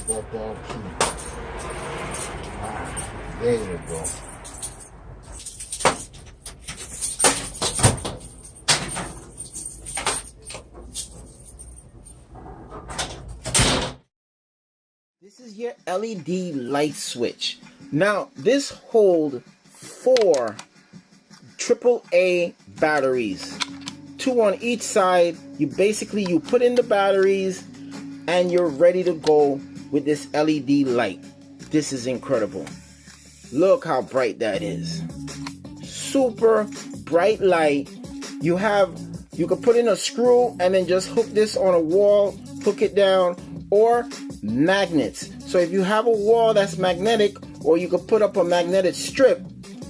Got that key. There you go. This is your LED light switch. Now, this holds 4 AAA batteries, 2 on each side. You put in the batteries and you're ready to go with this LED light. This is incredible. Look how bright that is. Super bright light. You can put in a screw and then just hook this on a wall, hook it down, or magnets. So if you have a wall that's magnetic, or you could put up a magnetic strip,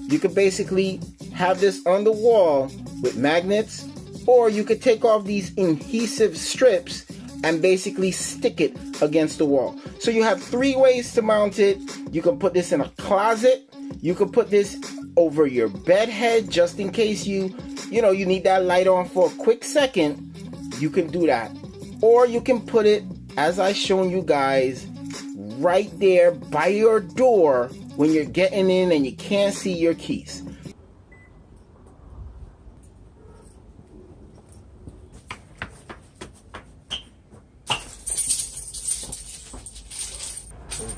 you could basically have this on the wall with magnets, or you could take off these adhesive strips and basically stick it against the wall. So you have 3 ways to mount it. You can put this in a closet. You can put this over your bed head just in case you need that light on for a quick second. You can do that. Or you can put it, as I shown you guys, right there by your door when you're getting in and you can't see your keys.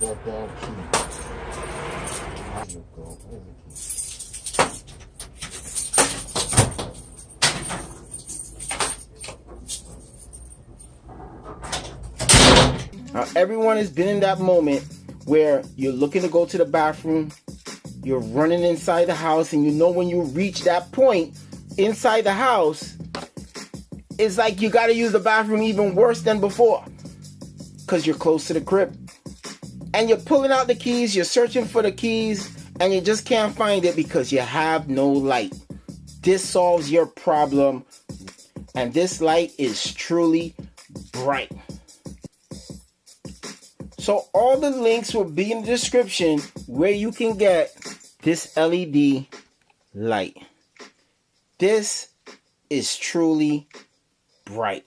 Got that key. There you go. There's the key. Now, everyone has been in that moment where you're looking to go to the bathroom, you're running inside the house, and when you reach that point inside the house, it's like you got to use the bathroom even worse than before because you're close to the crib. And you're pulling out the keys, you're searching for the keys, and you just can't find it because you have no light. This solves your problem, and this light is truly bright. So all the links will be in the description where you can get this LED light. This is truly bright.